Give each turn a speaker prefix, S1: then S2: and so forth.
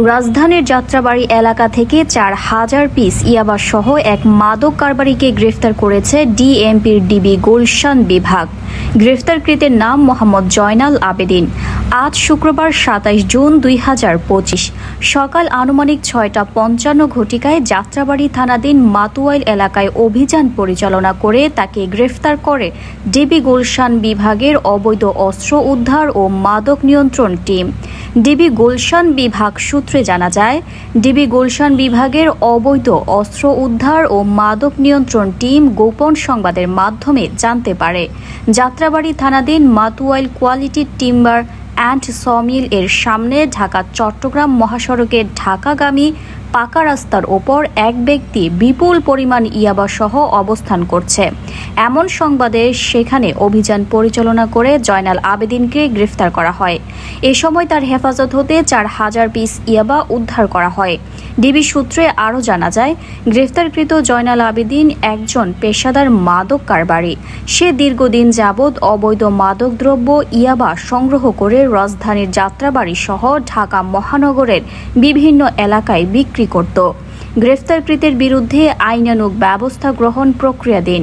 S1: রাজধানীর যাত্রাবাড়ী এলাকা থেকে ৪,০০০ পিস ইয়াবা সহ এক মাদক কারবারিকে গ্রেফতার করেছে ডিএমপির ডিবি গুলশান বিভাগ। গ্রেফতারকৃতের নাম মোহাম্মদ জয়নাল আবেদিন। আজ শুক্রবার ২৭ জুন ২০২৫ সকাল আনুমানিক ৬টা ৫৫ ঘটিকায় যাত্রাবাড়ী থানাধীন মাতুয়াইল এলাকায় অভিযান পরিচালনা করে তাকে গ্রেফতার করে ডিবি গুলশান বিভাগের অবৈধ অস্ত্র উদ্ধার ও মাদক নিয়ন্ত্রণ টিম। ডিবি গুলশান বিভাগ সূত্রে জানা যায়, ডিবি গুলশান বিভাগের অবৈধ অস্ত্র উদ্ধার ও মাদক নিয়ন্ত্রণ টিম গোপন সংবাদের মাধ্যমে জানতে পারে যাত্রাবাড়ী থানাধীন Matuail quality timber and sawmill এর সামনে ঢাকা চট্টগ্রাম মহাসড়কের ঢাকাগামী পাকা রাস্তার ওপর এক ব্যক্তি বিপুল পরিমাণ ইয়াবা সহ অবস্থান করছে। এমন সংবাদে সেখানে অভিযান পরিচালনা করে জয়নাল আবেদিনকে গ্রেফতার করা হয়। এ সময় তার হেফাজত হতে ৪,০০০ পিস ইয়াবা উদ্ধার করা হয়। ডিবি সূত্রে আরও জানা যায়, গ্রেফতারকৃত জয়নাল আবেদিন একজন পেশাদার মাদক কারবারি। সে দীর্ঘদিন যাবৎ অবৈধ মাদকদ্রব্য ইয়াবা সংগ্রহ করে রাজধানীর যাত্রাবাড়ী সহ ঢাকা মহানগরের বিভিন্ন এলাকায় বিক্রি করত। গ্রেফতারকৃতের বিরুদ্ধে আইনানুগ ব্যবস্থা গ্রহণ প্রক্রিয়াধীন।